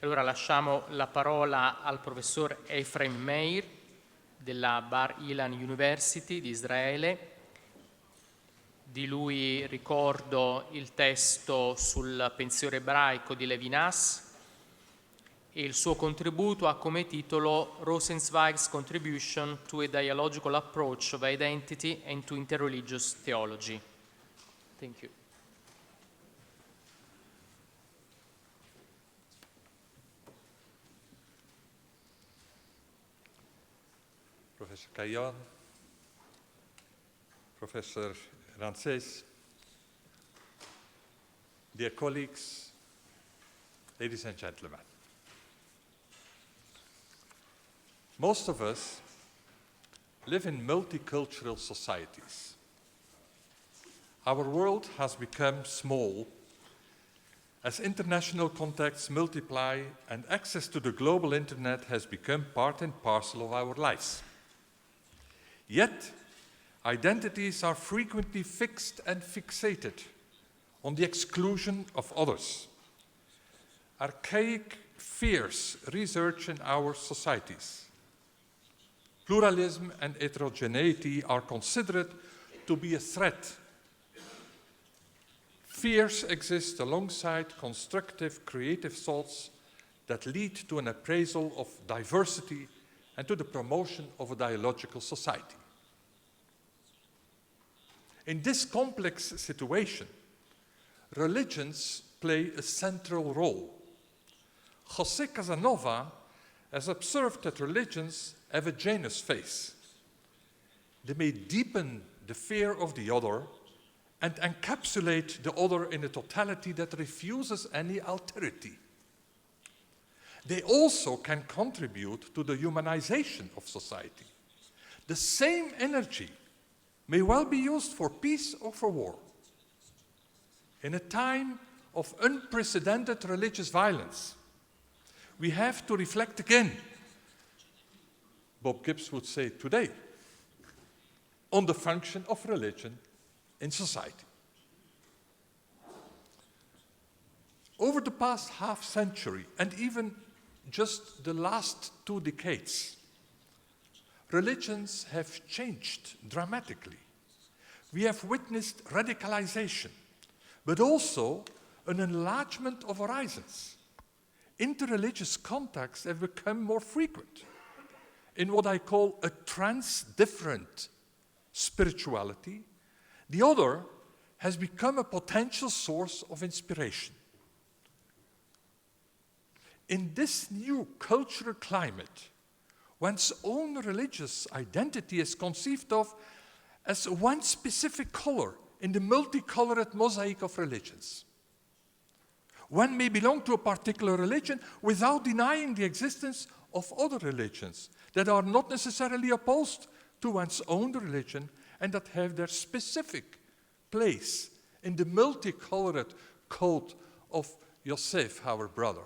Allora lasciamo la parola al professor Ephraim Meir della Bar Ilan University di Israele. Di lui ricordo il testo sul pensiero ebraico di Levinas e il suo contributo ha come titolo Rosenzweig's Contribution to a Dialogical Approach of Identity and to Interreligious Theology. Thank you. Professor Kayan, Professor Rances, dear colleagues, ladies and gentlemen. Most of us live in multicultural societies. Our world has become small as international contacts multiply and access to the global internet has become part and parcel of our lives. Yet, identities are frequently fixed and fixated on the exclusion of others. Archaic fears resurge in our societies. Pluralism and heterogeneity are considered to be a threat. Fears exist alongside constructive, creative thoughts that lead to an appraisal of diversity and to the promotion of a dialogical society. In this complex situation, religions play a central role. José Casanova has observed that religions have a Janus face. They may deepen the fear of the other and encapsulate the other in a totality that refuses any alterity. They also can contribute to the humanization of society. The same energy may well be used for peace or for war. In a time of unprecedented religious violence, we have to reflect again, Bob Gibbs would say today, on the function of religion in society. Over the past half century, and even just the last 2 decades, religions have changed dramatically. We have witnessed radicalization, but also an enlargement of horizons. Interreligious contacts have become more frequent in what I call a trans-different spirituality. The other has become a potential source of inspiration. In this new cultural climate, one's own religious identity is conceived of as one specific color in the multicolored mosaic of religions. One may belong to a particular religion without denying the existence of other religions that are not necessarily opposed to one's own religion and that have their specific place in the multicolored code of Yosef, our brother.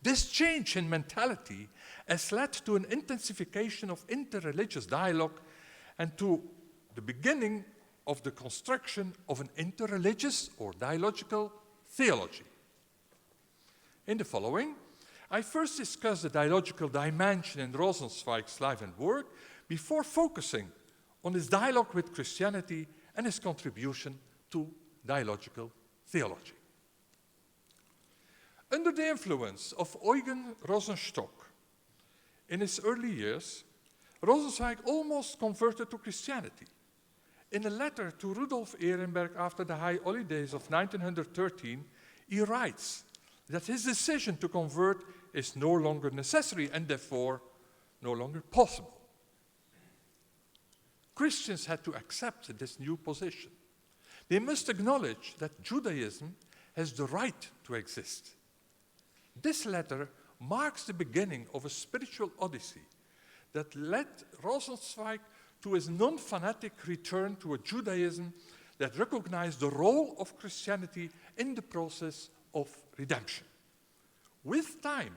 This change in mentality has led to an intensification of interreligious dialogue and to the beginning of the construction of an interreligious or dialogical theology. In the following, I first discuss the dialogical dimension in Rosenzweig's life and work before focusing on his dialogue with Christianity and his contribution to dialogical theology. Under the influence of Eugen Rosenstock, in his early years, Rosenzweig almost converted to Christianity. In a letter to Rudolf Ehrenberg after the High Holidays of 1913, he writes that his decision to convert is no longer necessary and therefore no longer possible. Christians had to accept this new position. They must acknowledge that Judaism has the right to exist. This letter marks the beginning of a spiritual odyssey that led Rosenzweig to his non-fanatic return to a Judaism that recognized the role of Christianity in the process of redemption. With time,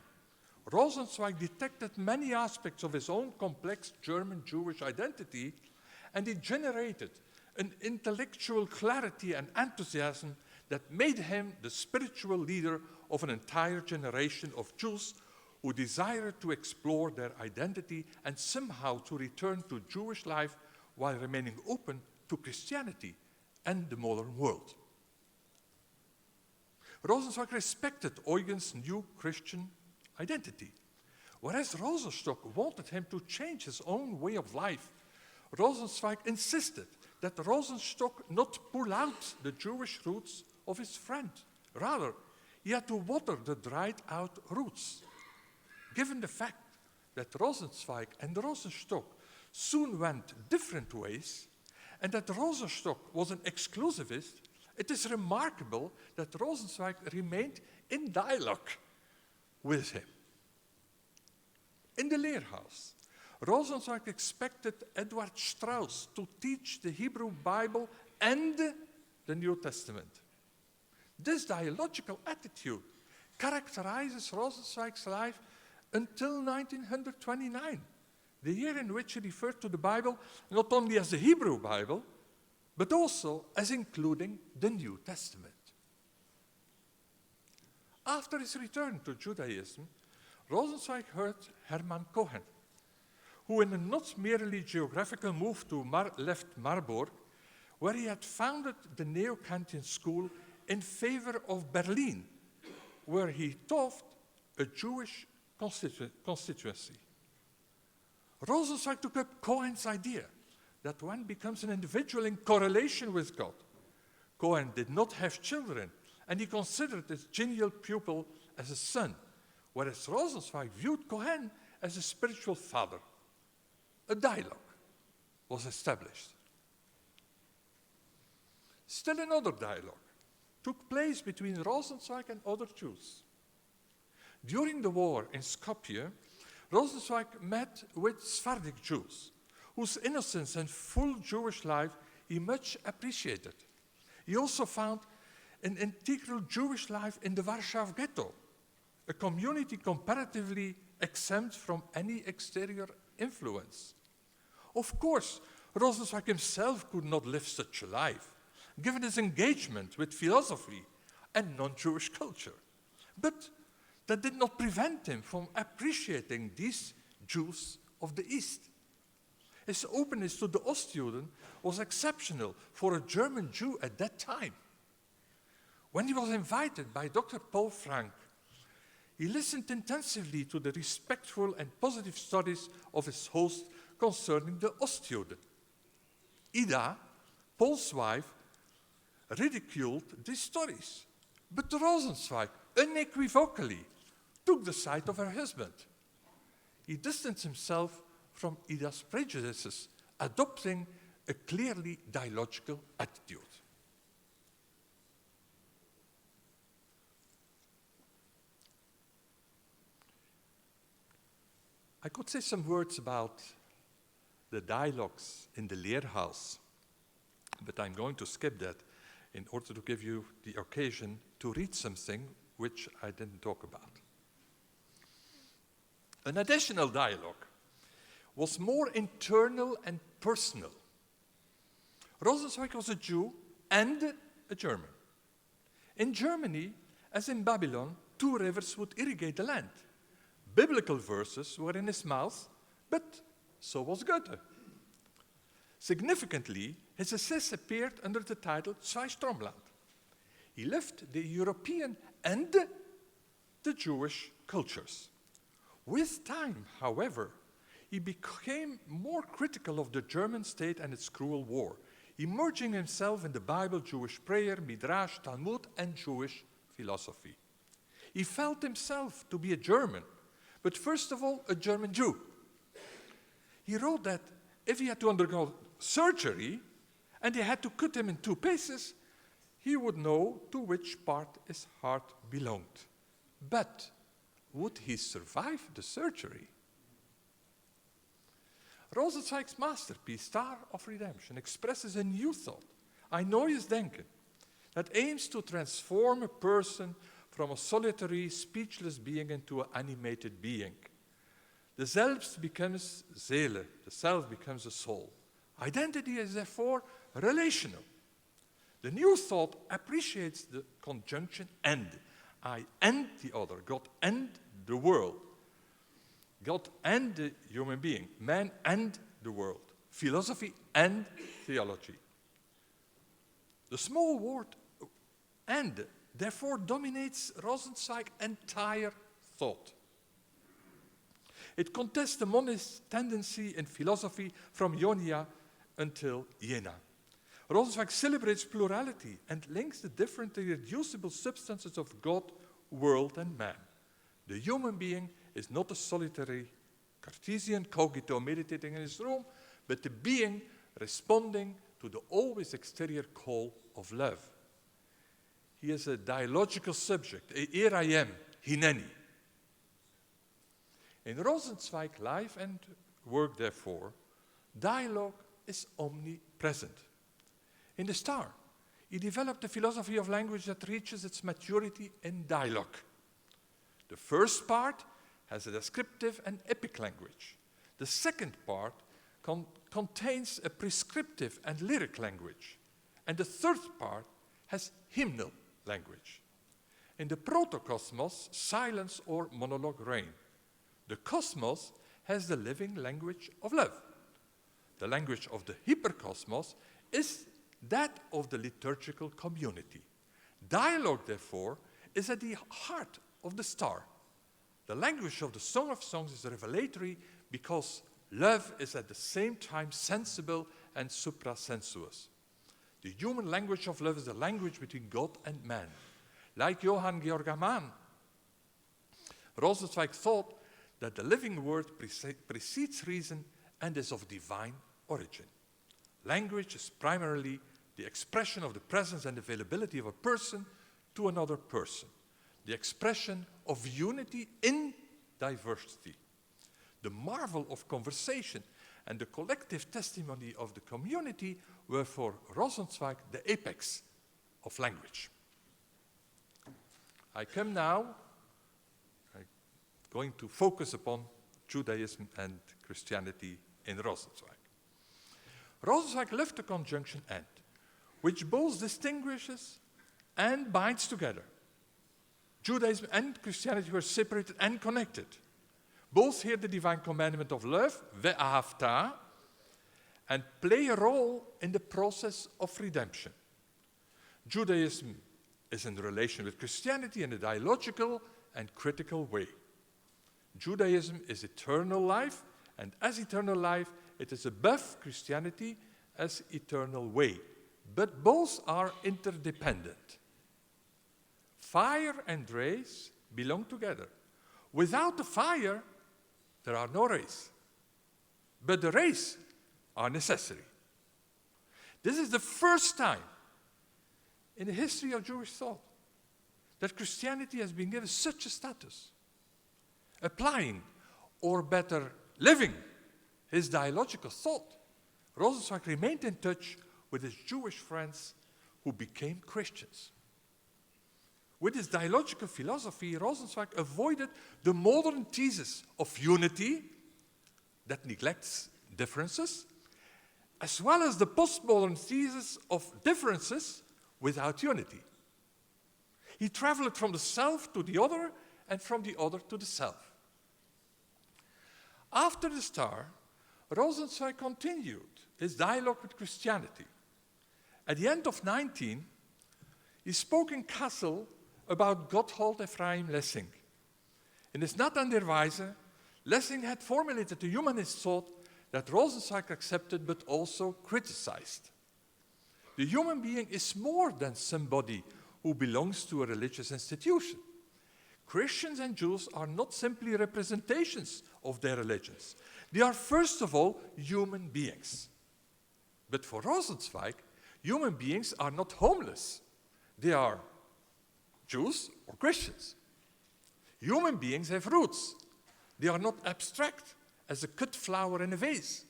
Rosenzweig detected many aspects of his own complex German Jewish identity, and it generated an intellectual clarity and enthusiasm that made him the spiritual leader of an entire generation of Jews who desired to explore their identity and somehow to return to Jewish life while remaining open to Christianity and the modern world. Rosenzweig respected Eugen's new Christian identity. Whereas Rosenstock wanted him to change his own way of life, Rosenzweig insisted that Rosenstock not pull out the Jewish roots of his friend. Rather, he had to water the dried out roots. Given the fact that Rosenzweig and Rosenstock soon went different ways, and that Rosenstock was an exclusivist, it is remarkable that Rosenzweig remained in dialogue with him. In the Leerhouse, Rosenzweig expected Edward Strauss to teach the Hebrew Bible and the New Testament. This dialogical attitude characterizes Rosenzweig's life until 1929, the year in which he referred to the Bible not only as the Hebrew Bible, but also as including the New Testament. After his return to Judaism, Rosenzweig heard Hermann Cohen, who in a not merely geographical move left Marburg, where he had founded the Neo-Kantian school in favor of Berlin, where he taught a Jewish constituency. Rosenzweig took up Cohen's idea that one becomes an individual in correlation with God. Cohen did not have children, and he considered his genial pupil as a son, whereas Rosenzweig viewed Cohen as a spiritual father. A dialogue was established. Still another dialogue took place between Rosenzweig and other Jews. During the war in Skopje, Rosenzweig met with Sephardic Jews, whose innocence and full Jewish life he much appreciated. He also found an integral Jewish life in the Warsaw Ghetto, a community comparatively exempt from any exterior influence. Of course, Rosenzweig himself could not live such a life, given his engagement with philosophy and non-Jewish culture. But that did not prevent him from appreciating these Jews of the East. His openness to the Ostjuden was exceptional for a German Jew at that time. When he was invited by Dr. Paul Frank, he listened intensively to the respectful and positive studies of his host concerning the Ostjuden. Ida, Paul's wife, ridiculed these stories, but Rosenzweig unequivocally took the side of her husband. He distanced himself from Ida's prejudices, adopting a clearly dialogical attitude. I could say some words about the dialogues in the Leerhouse, but I'm going to skip that in order to give you the occasion to read something which I didn't talk about. An additional dialogue was more internal and personal. Rosenzweig was a Jew and a German. In Germany, as in Babylon, 2 rivers would irrigate the land. Biblical verses were in his mouth, but so was Goethe. Significantly, his essays appeared under the title Zwei Stromland. He lived the European and the Jewish cultures. With time, however, he became more critical of the German state and its cruel war, immersing himself in the Bible, Jewish prayer, Midrash, Talmud, and Jewish philosophy. He felt himself to be a German, but first of all, a German Jew. He wrote that if he had to undergo surgery and they had to cut him in 2 pieces, he would know to which part his heart belonged. But would he survive the surgery? Rosenzweig's masterpiece, Star of Redemption, expresses a new thought, ein neues Denken, that aims to transform a person from a solitary, speechless being into an animated being. The Selbst becomes Seele, the self becomes a soul. Identity is therefore relational. The new thought appreciates the conjunction and. I and the other, God and the world, God and the human being, man and the world, philosophy and theology. The small word and therefore dominates Rosenzweig's entire thought. It contests the monist tendency in philosophy from Ionia until Jena. Rosenzweig celebrates plurality and links the different irreducible substances of God, world, and man. The human being is not a solitary Cartesian cogito meditating in his room, but the being responding to the always exterior call of love. He is a dialogical subject, here I am, hineni. In Rosenzweig's life and work, therefore, dialogue is omnipresent. In The Star, he developed a philosophy of language that reaches its maturity in dialogue. The first part has a descriptive and epic language. The second part contains a prescriptive and lyric language. And the third part has hymnal language. In the protocosmos, silence or monologue reign. The cosmos has the living language of love. The language of the hypercosmos is that of the liturgical community. Dialogue, therefore, is at the heart of The Star. The language of the Song of Songs is revelatory because love is at the same time sensible and suprasensuous. The human language of love is the language between God and man. Like Johann Georg Amann, Rosenzweig thought that the living word precedes reason and is of divine origin. Language is primarily the expression of the presence and availability of a person to another person, the expression of unity in diversity. The marvel of conversation and the collective testimony of the community were for Rosenzweig the apex of language. I come now, going to focus upon Judaism and Christianity in Rosenzweig. Rosenzweig left the conjunction and, which both distinguishes and binds together. Judaism and Christianity were separated and connected. Both hear the divine commandment of love, ve'ahavta, and play a role in the process of redemption. Judaism is in relation with Christianity in a dialogical and critical way. Judaism is eternal life, and as eternal life, it is above Christianity as eternal way. But both are interdependent. Fire and rays belong together. Without the fire, there are no rays. But the rays are necessary. This is the first time in the history of Jewish thought that Christianity has been given such a status. Applying, or better, living his dialogical thought, Rosenzweig remained in touch with his Jewish friends who became Christians. With his dialogical philosophy, Rosenzweig avoided the modern thesis of unity that neglects differences, as well as the postmodern thesis of differences without unity. He traveled from the self to the other and from the other to the self. After The Star, Rosenzweig continued his dialogue with Christianity. At the end of 19, he spoke in Kassel about Gotthold Ephraim Lessing. In his Nat an der Weise, Lessing had formulated a humanist thought that Rosenzweig accepted but also criticized. The human being is more than somebody who belongs to a religious institution. Christians and Jews are not simply representations of their religions. They are first of all human beings. But for Rosenzweig, human beings are not homeless. They are Jews or Christians. Human beings have roots. They are not abstract as a cut flower in a vase.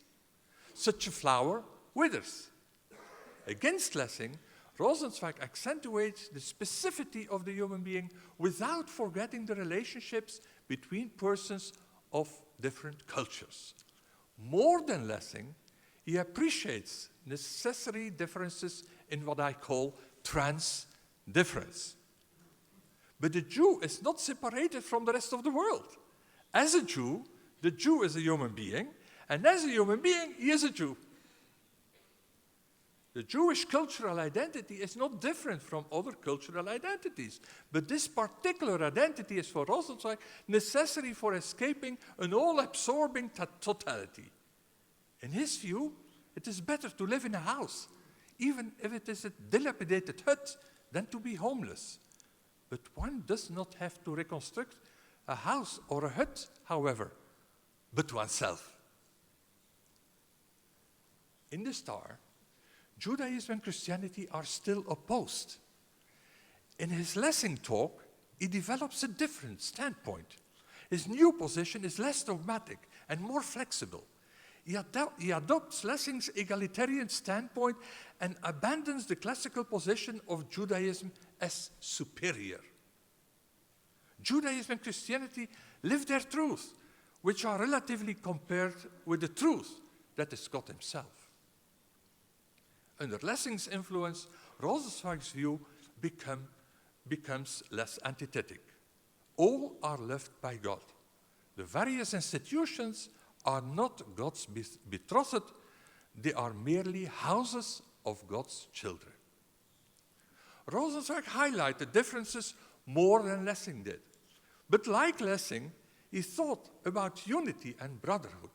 Such a flower withers. Against Lessing, Rosenzweig accentuates the specificity of the human being without forgetting the relationships between persons of different cultures. More than Lessing, he appreciates necessary differences in what I call trans-difference. But the Jew is not separated from the rest of the world. As a Jew, the Jew is a human being, and as a human being, he is a Jew. The Jewish cultural identity is not different from other cultural identities, but this particular identity is for Rosenzweig necessary for escaping an all-absorbing totality. In his view, it is better to live in a house, even if it is a dilapidated hut, than to be homeless. But one does not have to reconstruct a house or a hut, however, but oneself. In the Star, Judaism and Christianity are still opposed. In his Lessing talk, he develops a different standpoint. His new position is less dogmatic and more flexible. He adopts Lessing's egalitarian standpoint and abandons the classical position of Judaism as superior. Judaism and Christianity live their truth, which are relatively compared with the truth that is God himself. Under Lessing's influence, Rosenzweig's view becomes less antithetic. All are loved by God. The various institutions are not God's betrothed, they are merely houses of God's children. Rosenzweig highlighted differences more than Lessing did. But like Lessing, he thought about unity and brotherhood.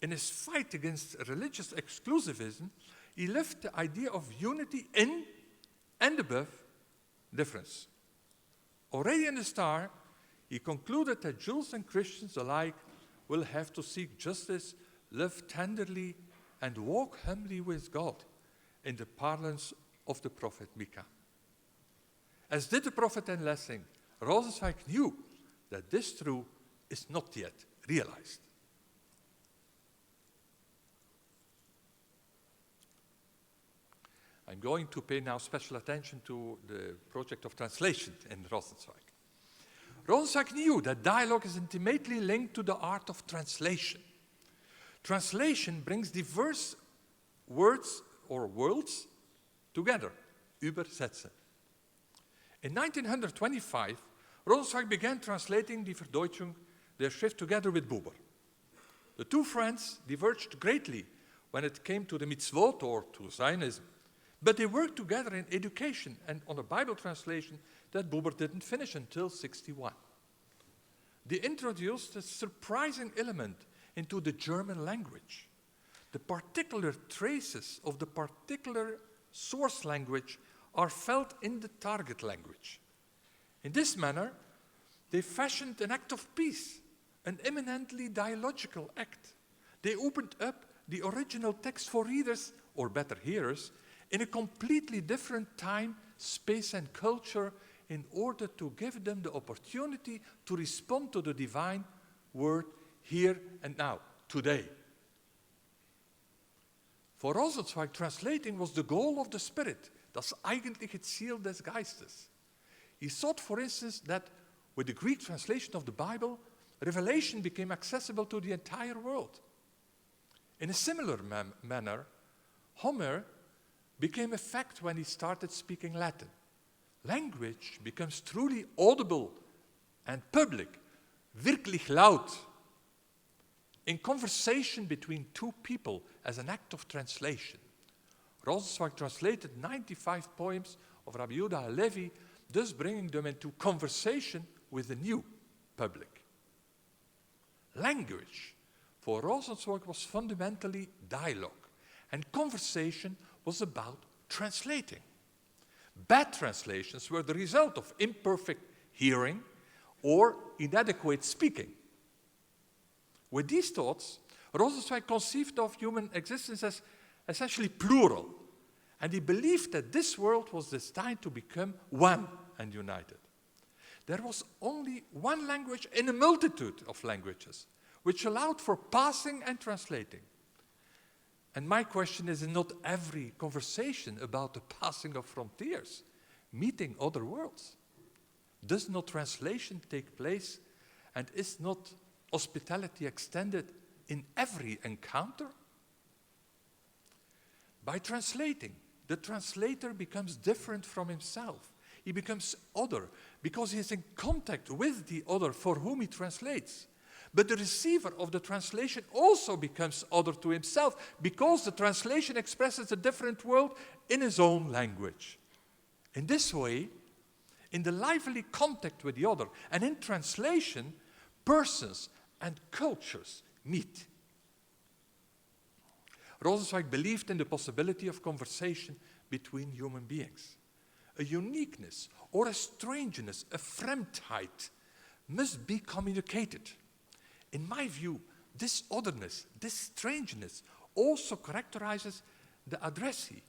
In his fight against religious exclusivism, he left the idea of unity in and above difference. Already in the Star, he concluded that Jews and Christians alike will have to seek justice, live tenderly, and walk humbly with God, in the parlance of the prophet Micah. As did the prophet in Lessing, Rosenzweig knew that this truth is not yet realized. I'm going to pay now special attention to the project of translation in Rosenzweig. Rosenzweig knew that dialogue is intimately linked to the art of translation. Translation brings diverse words or worlds together, übersetzen. In 1925, Rosenzweig began translating die Verdeutschung der Schrift together with Buber. The two friends diverged greatly when it came to the mitzvot or to Zionism, but they worked together in education and on a Bible translation that Buber didn't finish until 1961. They introduced a surprising element into the German language. The particular traces of the particular source language are felt in the target language. In this manner, they fashioned an act of peace, an eminently dialogical act. They opened up the original text for readers, or better hearers, in a completely different time, space, and culture in order to give them the opportunity to respond to the divine word here and now, today. For Rosenzweig, translating was the goal of the Spirit, das eigentliche Ziel des Geistes. He thought, for instance, that with the Greek translation of the Bible, revelation became accessible to the entire world. In a similar manner, Homer became a fact when he started speaking Latin. Language becomes truly audible and public, wirklich laut, in conversation between two people as an act of translation. Rosenzweig translated 95 poems of Rabbi Yehuda Halevi, thus bringing them into conversation with the new public. Language for Rosenzweig was fundamentally dialogue, and conversation was about translating. Bad translations were the result of imperfect hearing or inadequate speaking. With these thoughts, Rosenzweig conceived of human existence as essentially plural, and he believed that this world was destined to become one and united. There was only one language in a multitude of languages, which allowed for passing and translating. And my question is not every conversation about the passing of frontiers, meeting other worlds. Does not translation take place, and is not hospitality extended in every encounter? By translating, the translator becomes different from himself. he becomes other because he is in contact with the other for whom he translates. But the receiver of the translation also becomes other to himself because the translation expresses a different world in his own language. In this way, in the lively contact with the other and in translation, persons and cultures meet. Rosenzweig believed in the possibility of conversation between human beings. A uniqueness or a strangeness, a Fremdheit, must be communicated. In my view, this otherness, this strangeness, also characterizes the addressee.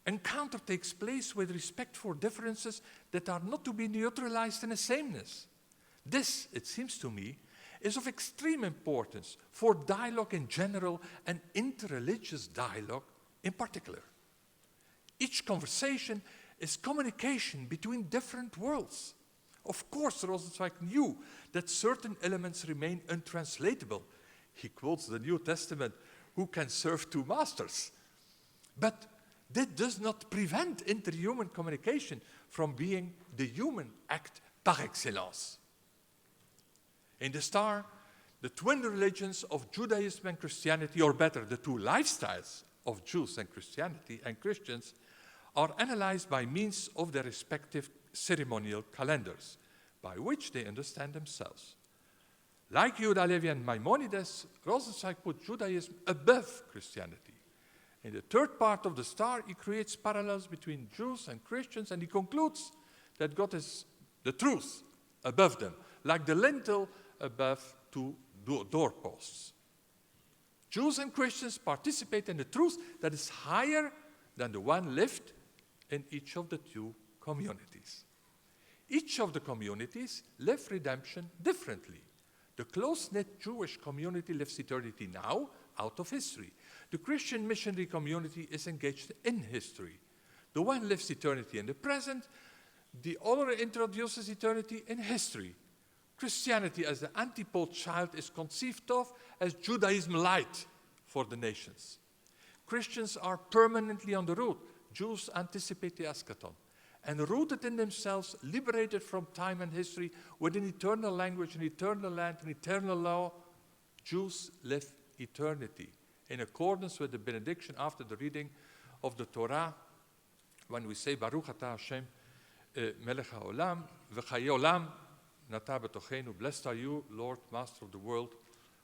Encounter takes place with respect for differences that are not to be neutralized in a sameness. This, it seems to me, is of extreme importance for dialogue in general and interreligious dialogue in particular. Each conversation is communication between different worlds. Of course, Rosenzweig knew that certain elements remain untranslatable. He quotes the New Testament, "Who can serve two masters?" But that does not prevent interhuman communication from being the human act par excellence. In the Star, the twin religions of Judaism and Christianity, or better, the two lifestyles of Jews and Christianity and Christians, are analyzed by means of their respective ceremonial calendars, by which they understand themselves. Like Yehuda Halevi and Maimonides, Rosenzweig put Judaism above Christianity. In the third part of the Star, he creates parallels between Jews and Christians, and he concludes that God is the truth above them, like the lintel above two doorposts. Jews and Christians participate in the truth that is higher than the one lived in each of the two communities. Each of the communities live redemption differently. The close-knit Jewish community lives eternity now, out of history. The Christian missionary community is engaged in history. The one lives eternity in the present, the other introduces eternity in history. Christianity as the antipode child is conceived of as Judaism light for the nations. Christians are permanently on the road. Jews anticipate the eschaton. And rooted in themselves, liberated from time and history, with an eternal language, an eternal land, an eternal law, Jews live eternity in accordance with the benediction after the reading of the Torah, when we say Baruch Atah Hashem Melech HaOlam V'chayei Olam Nata B'tochenu, blessed are you, Lord, Master of the world,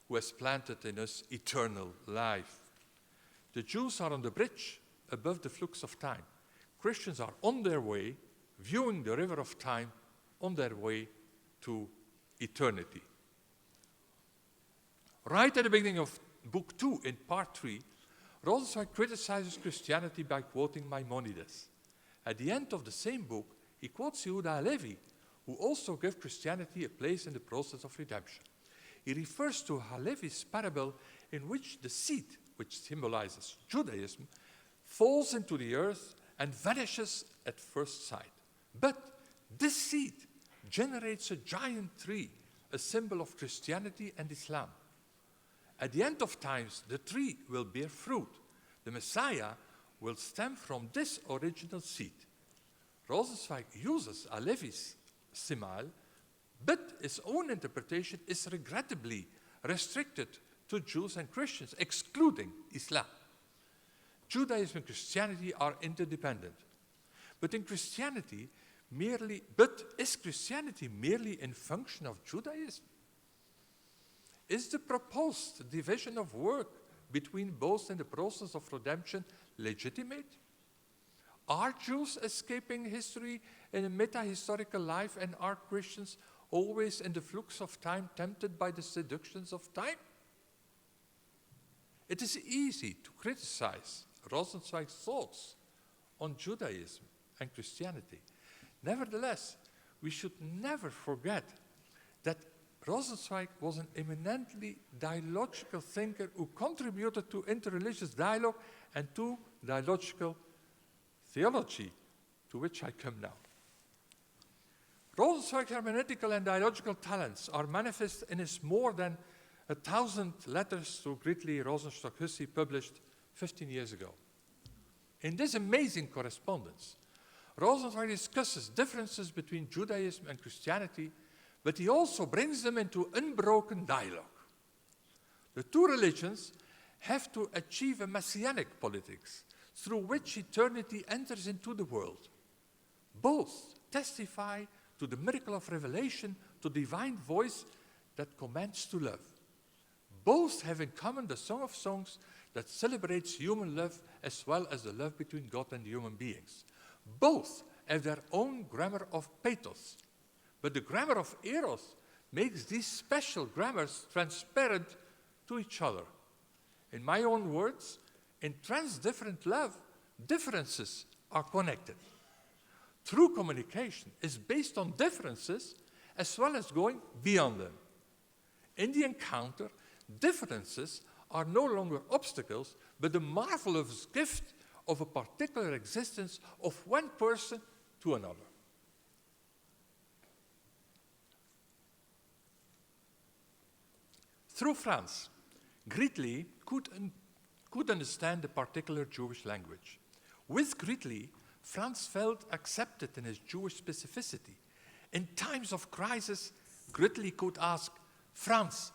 who has planted in us eternal life. The Jews are on the bridge above the flux of time. Christians are on their way, viewing the river of time, on their way to eternity. Right at the beginning of Book 2, in Part 3, Rosenzweig criticizes Christianity by quoting Maimonides. At the end of the same book, he quotes Yehuda Halevi, who also gave Christianity a place in the process of redemption. He refers to Halevi's parable in which the seed, which symbolizes Judaism, falls into the earth and vanishes at first sight. But this seed generates a giant tree, a symbol of Christianity and Islam. At the end of times, the tree will bear fruit. The Messiah will stem from this original seed. Rosenzweig uses Halevi's simile, but his own interpretation is regrettably restricted to Jews and Christians, excluding Islam. Judaism and Christianity are interdependent. But is Christianity merely in function of Judaism? Is the proposed division of work between both in the process of redemption legitimate? Are Jews escaping history in a meta-historical life, and are Christians always in the flux of time, tempted by the seductions of time? It is easy to criticize Rosenzweig's thoughts on Judaism and Christianity. Nevertheless, we should never forget that Rosenzweig was an eminently dialogical thinker who contributed to interreligious dialogue and to dialogical theology, to which I come now. Rosenzweig's hermeneutical and dialogical talents are manifest in his more than 1,000 letters to Gridley, Rosenstock, Hussey, published 15 years ago. In this amazing correspondence, Rosenzweig discusses differences between Judaism and Christianity, but he also brings them into unbroken dialogue. The two religions have to achieve a messianic politics through which eternity enters into the world. Both testify to the miracle of revelation, to divine voice that commands to love. Both have in common the Song of Songs that celebrates human love as well as the love between God and human beings. Both have their own grammar of pathos, but the grammar of eros makes these special grammars transparent to each other. In my own words, in transdifferent love, differences are connected. True communication is based on differences as well as going beyond them. In the encounter, differences are no longer obstacles, but the marvelous gift of a particular existence of one person to another. Through France, Gridley could understand the particular Jewish language. With Gridley, Franz felt accepted in his Jewish specificity. In times of crisis, Gridley could ask, Franz,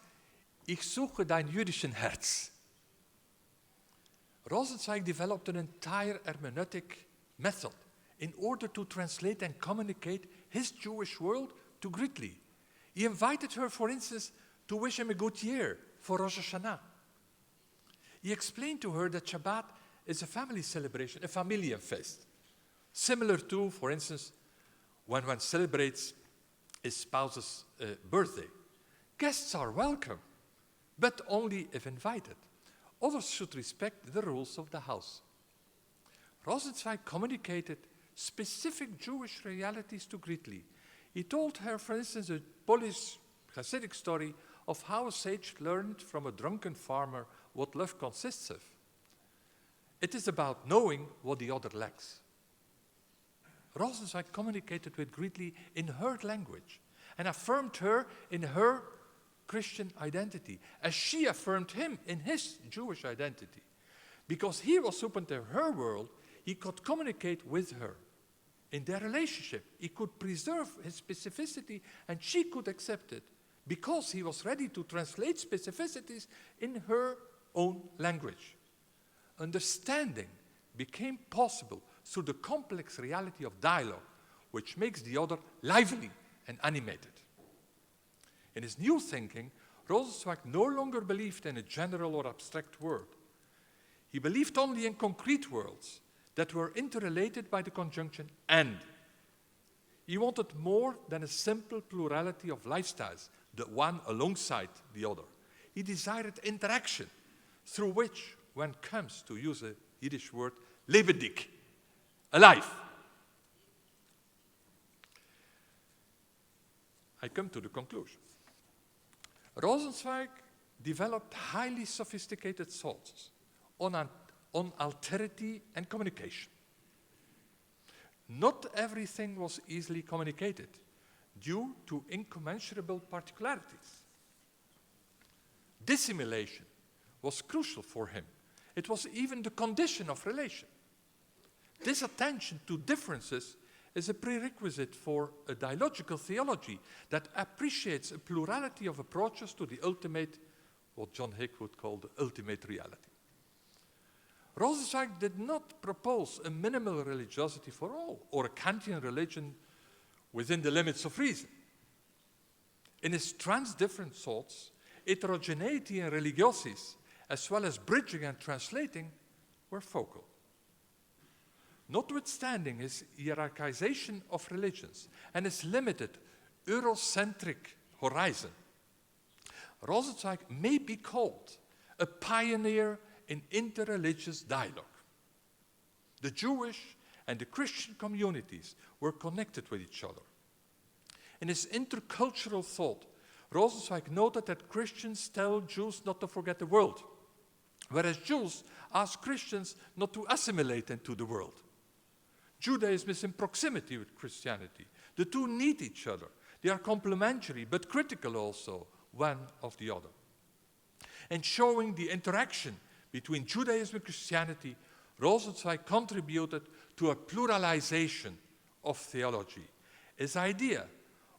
ich suche dein jüdischen Herz. Rosenzweig developed an entire hermeneutic method in order to translate and communicate his Jewish world to Gridley. He invited her, for instance, to wish him a good year for Rosh Hashanah. He explained to her that Shabbat is a family celebration, a Familienfest, similar to, for instance, when one celebrates his spouse's birthday. Guests are welcome, but only if invited. Others should respect the rules of the house. Rosenzweig communicated specific Jewish realities to Gridley. He told her, for instance, a Polish Hasidic story of how a sage learned from a drunken farmer what love consists of. It is about knowing what the other lacks. Rosenzweig communicated with Gridley in her language and affirmed her in her Christian identity, as she affirmed him in his Jewish identity. Because he was open to her world, he could communicate with her. In their relationship, he could preserve his specificity and she could accept it, because he was ready to translate specificities in her own language. Understanding became possible through the complex reality of dialogue, which makes the other lively and animated. In his new thinking, Rosenzweig no longer believed in a general or abstract word. He believed only in concrete worlds that were interrelated by the conjunction and. He wanted more than a simple plurality of lifestyles, the one alongside the other. He desired interaction, through which one comes, to use a Yiddish word, lebendig, alive. I come to the conclusion. Rosenzweig developed highly sophisticated thoughts on alterity and communication. Not everything was easily communicated due to incommensurable particularities. Dissimulation was crucial for him. It was even the condition of relation. This attention to differences is a prerequisite for a dialogical theology that appreciates a plurality of approaches to the ultimate, what John Hick would call the ultimate reality. Rosenzweig did not propose a minimal religiosity for all, or a Kantian religion within the limits of reason. In his transdifferent thoughts, heterogeneity and religiosis, as well as bridging and translating, were focal. Notwithstanding his hierarchization of religions and his limited Eurocentric horizon, Rosenzweig may be called a pioneer in interreligious dialogue. The Jewish and the Christian communities were connected with each other. In his intercultural thought, Rosenzweig noted that Christians tell Jews not to forget the world, whereas Jews ask Christians not to assimilate into the world. Judaism is in proximity with Christianity. The two need each other. They are complementary, but critical also, one of the other. And showing the interaction between Judaism and Christianity, Rosenzweig contributed to a pluralization of theology, his idea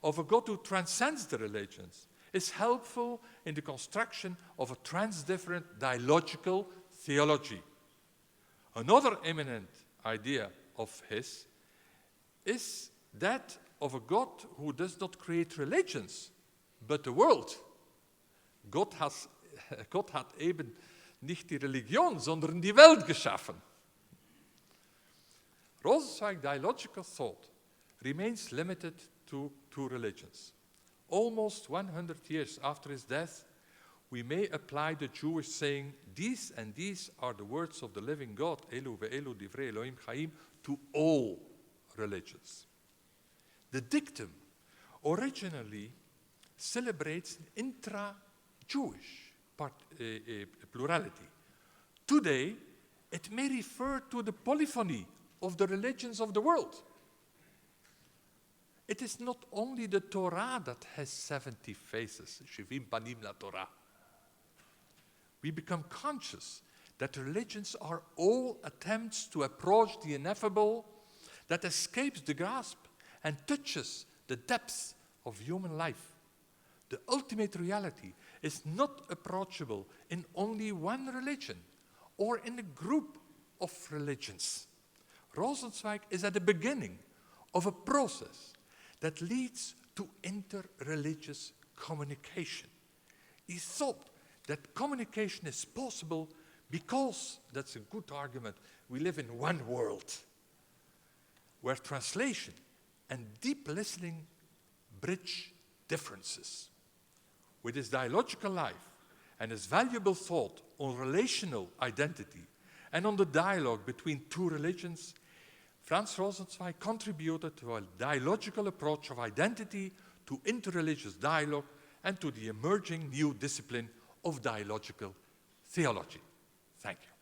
of a God who transcends the religions, is helpful in the construction of a transdifferent dialogical theology. Another eminent idea of his is that of a God who does not create religions, but the world. Gott hat eben nicht die Religion, sondern die Welt geschaffen. Rosenzweig's dialogical thought remains limited to two religions. Almost 100 years after his death, we may apply the Jewish saying, "These and these are the words of the living God, Elu ve'elu divrei Elohim chaim," to all religions. The dictum originally celebrates an intra-Jewish plurality. Today, it may refer to the polyphony of the religions of the world. It is not only the Torah that has 70 faces, Shivim Panim la Torah. We become conscious that religions are all attempts to approach the ineffable that escapes the grasp and touches the depths of human life. The ultimate reality is not approachable in only one religion or in a group of religions. Rosenzweig is at the beginning of a process that leads to interreligious communication. He thought that communication is possible because, that's a good argument, we live in one world where translation and deep listening bridge differences. With his dialogical life and his valuable thought on relational identity and on the dialogue between two religions, Franz Rosenzweig contributed to a dialogical approach of identity, to interreligious dialogue, and to the emerging new discipline of dialogical theology. Thank you.